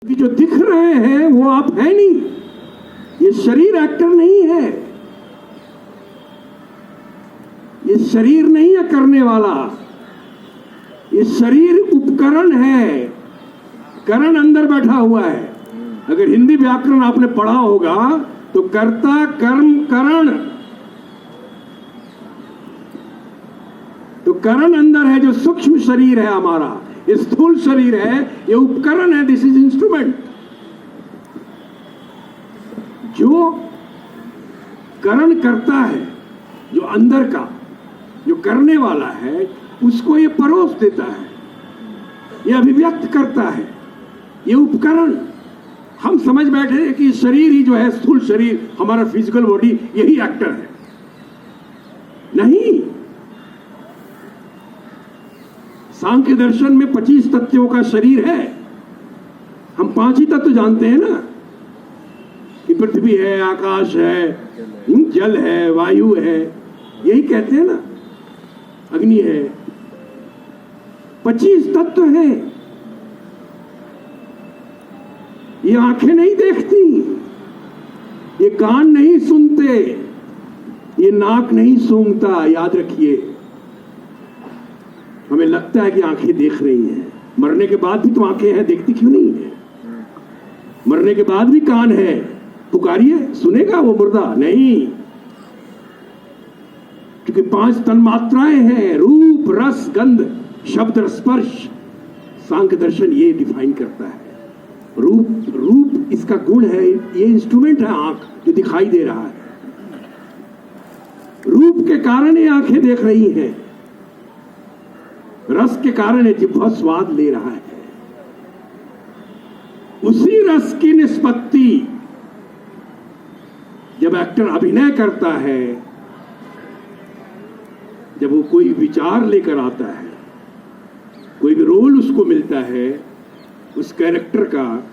कि जो दिख रहे हैं वो आप है नहीं, ये शरीर एक्टर नहीं है, ये शरीर नहीं है करने वाला, ये शरीर उपकरण है, करण अंदर बैठा हुआ है। अगर हिंदी व्याकरण आपने पढ़ा होगा तो कर्ता कर्म करण, तो करण अंदर है, जो सूक्ष्म शरीर है हमारा, ये स्थूल शरीर है, ये उपकरण है, दिस इज इंस्ट्रूमेंट। जो करण करता है, जो अंदर का जो करने वाला है, उसको ये परोस देता है, ये अभिव्यक्त करता है, ये उपकरण। हम समझ बैठे हैं कि शरीर ही जो है, स्थूल शरीर, हमारा फिजिकल बॉडी, यही एक्टर है। नहीं, सांख्य दर्शन में 25 तत्वों का शरीर है। हम 5 ही तत्व जानते हैं ना, कि पृथ्वी है, आकाश है, जल है, वायु है, यही कहते हैं ना, अग्नि है। 25 तत्व है। ये आंखें नहीं देखती, ये कान नहीं सुनते, ये नाक नहीं सूंघता। याद रखिए, हमें लगता है कि आंखें देख रही हैं, मरने के बाद भी तो आंखें हैं, देखती क्यों नहीं है? मरने के बाद भी कान है, पुकारिए, सुनेगा वो मुर्दा? नहीं, क्योंकि 5 तन्मात्राएं हैं, रूप, रस, गंध, शब्द, स्पर्श। सांख्य दर्शन ये डिफाइन करता है। रूप इसका गुण है, ये इंस्ट्रूमेंट है आंख, जो दिखाई दे रहा है। रूप के कारण ये आंखें देख रही हैं, रस के कारण ये जिह्वा स्वाद ले रहा है। उसी रस की निष्पत्ति जब एक्टर अभिनय करता है, जब वो कोई विचार लेकर आता है, कोई भी रोल उसको मिलता है, उस कैरेक्टर का,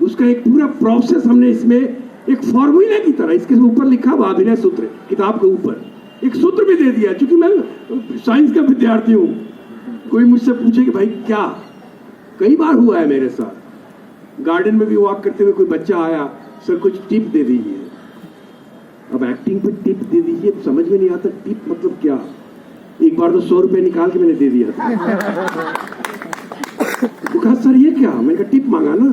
उसका एक पूरा प्रोसेस हमने इसमें एक फॉर्मूला की तरह, इसके ऊपर लिखा हुआ अभिनय सूत्र, किताब के ऊपर एक सूत्र भी दे दिया। क्योंकि मैं साइंस का विद्यार्थी हूं, कोई मुझसे पूछे कि भाई क्या, कई बार हुआ है मेरे साथ, गार्डन में भी वॉक करते हुए कोई बच्चा आया, सर कुछ टिप दे दीजिए। अब एक्टिंग पे टिप दे दीजिए, समझ में नहीं आता टिप मतलब क्या। एक बार तो 100 रुपए निकाल के मैंने दे दिया था। तो कहा सर ये क्या? मैंने कहा टिप मांगा ना।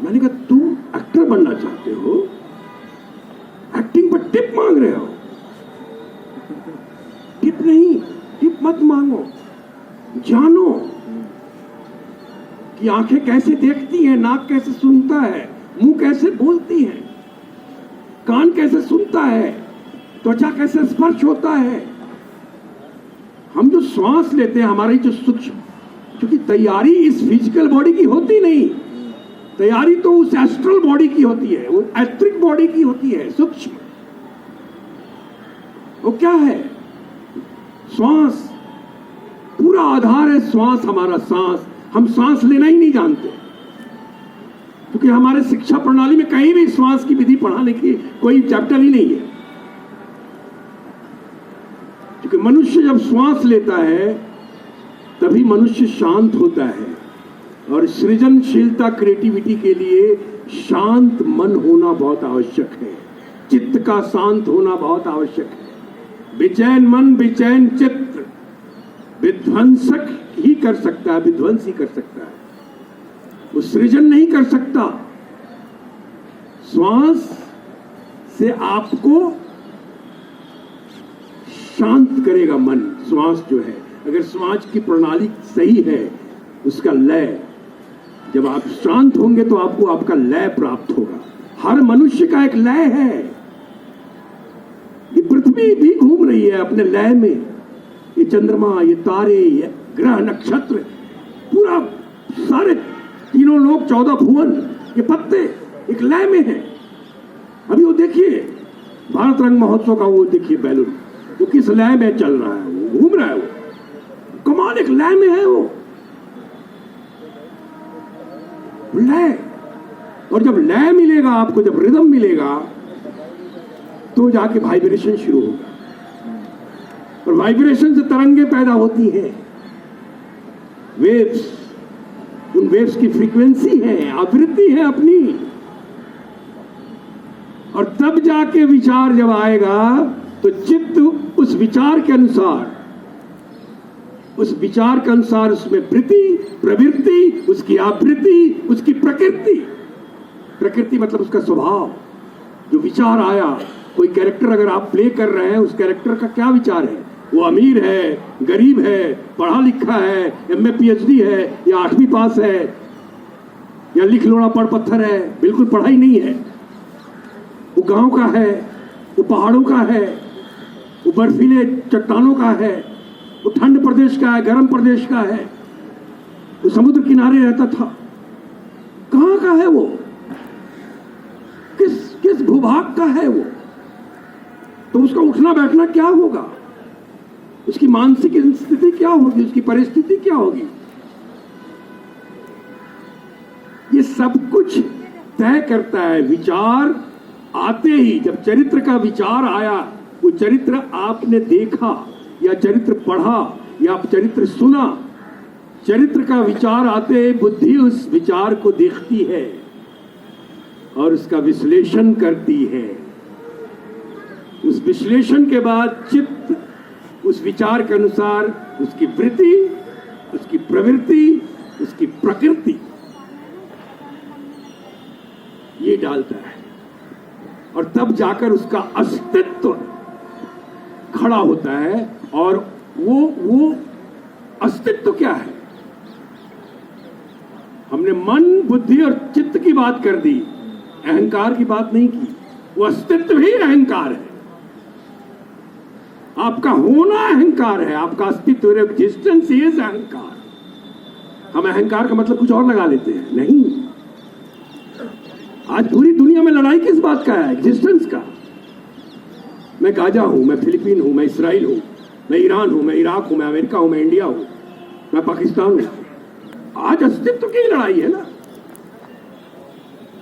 मैंने कहा तुम एक्टर बनना चाहते हो, एक्टिंग पर टिप मांग रहे हो? टिप नहीं, टिप मत मांगो, जानो कि आंखें कैसे देखती हैं, नाक कैसे सुनता है, मुंह कैसे बोलती है, कान कैसे सुनता है, त्वचा कैसे स्पर्श होता है। हम जो श्वास लेते हैं, हमारी जो सूक्ष्म, क्योंकि तैयारी इस फिजिकल बॉडी की होती नहीं, तैयारी तो उस एस्ट्रल बॉडी की होती है, वो एथरिक बॉडी की होती है, सूक्ष्म। वो क्या है? श्वास, पूरा आधार है श्वास, हमारा सांस। हम सांस लेना ही नहीं जानते, क्योंकि हमारे शिक्षा प्रणाली में कहीं भी श्वास की विधि पढ़ाने की कोई चैप्टर ही नहीं है। क्योंकि मनुष्य जब श्वास लेता है तभी मनुष्य शांत होता है, और सृजनशीलता, क्रिएटिविटी के लिए शांत मन होना बहुत आवश्यक है, चित्त का शांत होना बहुत आवश्यक है। बेचैन मन, बेचैन चित्त विध्वंसक ही कर सकता है, विध्वंस ही कर सकता है, वो सृजन नहीं कर सकता। श्वास से आपको शांत करेगा मन। श्वास जो है, अगर श्वास की प्रणाली सही है, उसका लय, जब आप शांत होंगे तो आपको आपका लय प्राप्त होगा। हर मनुष्य का एक लय है। ये पृथ्वी भी घूम रही है अपने लय में, ये चंद्रमा, ये तारे, ये ग्रह, नक्षत्र, पूरा सारे तीनों लोग, 14 भुवन, ये पत्ते एक लय में है। अभी वो देखिए भारत रंग महोत्सव का, वो देखिए बैलून, वो किस लय में चल रहा है, वो घूम रहा है, वो कमाल एक लय में है, वो लय। और जब लय मिलेगा आपको, जब रिदम मिलेगा, तो जाके वाइब्रेशन शुरू होगा, और वाइब्रेशन से तरंगे पैदा होती हैं, वेव्स। उन वेव्स की फ्रीक्वेंसी है, आवृत्ति है अपनी। और तब जाके विचार जब आएगा तो चित्त उस विचार के अनुसार, उसमें वृत्ति, प्रवृत्ति, उसकी आवृत्ति, उसकी प्रकृति मतलब उसका स्वभाव। जो विचार आया, कोई कैरेक्टर अगर आप प्ले कर रहे हैं, उस कैरेक्टर का क्या विचार है? वो अमीर है, गरीब है, पढ़ा लिखा है, MA PhD है, या 8वीं पास है, या लिख लोड़ा पढ़ पत्थर है, बिल्कुल पढ़ाई नहीं है। वो गांव का है, वो पहाड़ों का है, वो बर्फीले चट्टानों का है, वो ठंड प्रदेश का है, गर्म प्रदेश का है, वो समुद्र किनारे रहता था। कहां का है वो? किस भूभाग का है वो? तो उसका उठना बैठना क्या होगा? उसकी मानसिक स्थिति क्या होगी? उसकी परिस्थिति क्या होगी? ये सब कुछ तय करता है विचार आते ही। जब चरित्र का विचार आया, वो चरित्र आपने देखा या चरित्र पढ़ा या चरित्र सुना, चरित्र का विचार आते बुद्धि उस विचार को देखती है और उसका विश्लेषण करती है। उस विश्लेषण के बाद चित्त उस विचार के अनुसार उसकी वृत्ति, उसकी प्रवृत्ति, उसकी प्रकृति ये डालता है, और तब जाकर उसका अस्तित्व खड़ा होता है। और वो अस्तित्व क्या है? हमने मन, बुद्धि और चित्त की बात कर दी, अहंकार की बात नहीं की। वो अस्तित्व ही अहंकार है। आपका होना अहंकार है, आपका अस्तित्व, एग्जिस्टेंस इज अहंकार। हम अहंकार का मतलब कुछ और लगा लेते हैं, नहीं। आज पूरी दुनिया में लड़ाई किस बात का है? एग्जिस्टेंस का। मैं गाजा हूं, मैं फिलीपीन हूं, मैं इसराइल हूं, मैं ईरान हूं, मैं इराक हूं, मैं अमेरिका हूं, मैं इंडिया हूं, मैं पाकिस्तान हूं। आज अस्तित्व की लड़ाई है ना।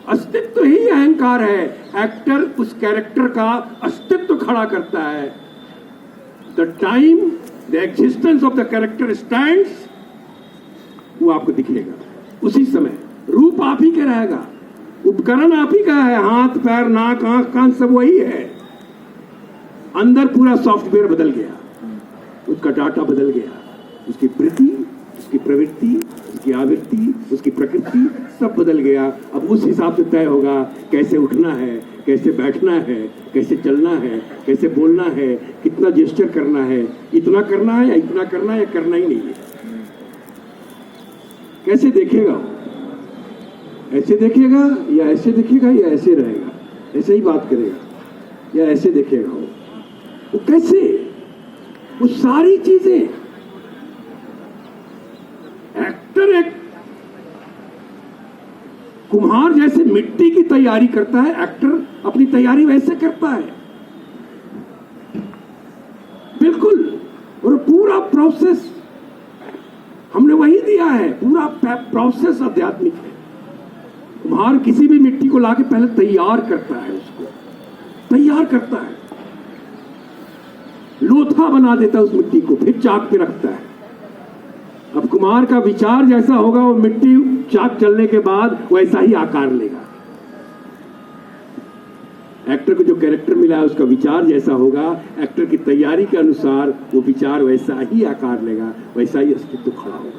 अस्तित्व ही अहंकार है। एक्टर उस कैरेक्टर का अस्तित्व खड़ा करता है। The time the existence of the character stands, वो आपको दिखेगा उसी समय। रूप आप ही का रहेगा, उपकरण आप ही का है, हाथ पैर नाक आंख कान सब वही है। अंदर पूरा सॉफ्टवेयर बदल गया, उसका डाटा बदल गया, उसकी वृत्ति, उसकी प्रवृत्ति, उसकी आवृत्ति, उसकी प्रकृति सब बदल गया। अब उस हिसाब से तय होगा कैसे उठना है, कैसे बैठना है, कैसे चलना है, कैसे बोलना है, कितना जेस्चर करना है, इतना करना है या इतना करना है या करना ही नहीं है। कैसे देखेगा? ऐसे देखेगा या ऐसे देखेगा या ऐसे रहेगा, ऐसे ही बात करेगा या ऐसे देखेगा? वो कैसे? वो सारी चीजें एक्टर एक कुम्हार जैसे मिट्टी की तैयारी करता है, एक्टर अपनी तैयारी वैसे करता है, बिल्कुल। और पूरा प्रोसेस हमने वही दिया है, पूरा प्रोसेस आध्यात्मिक है। कुम्हार किसी भी मिट्टी को लाके पहले तैयार करता है, उसको तैयार करता है, लोथा बना देता है उस मिट्टी को, फिर चाक पे रखता है। अब कुम्हार का विचार जैसा होगा, वो मिट्टी चाक चलने के बाद वैसा ही आकार लेगा। एक्टर को जो कैरेक्टर मिला है उसका विचार जैसा होगा, एक्टर की तैयारी के अनुसार वो विचार वैसा ही आकार लेगा, वैसा ही अस्तित्व खड़ा होगा।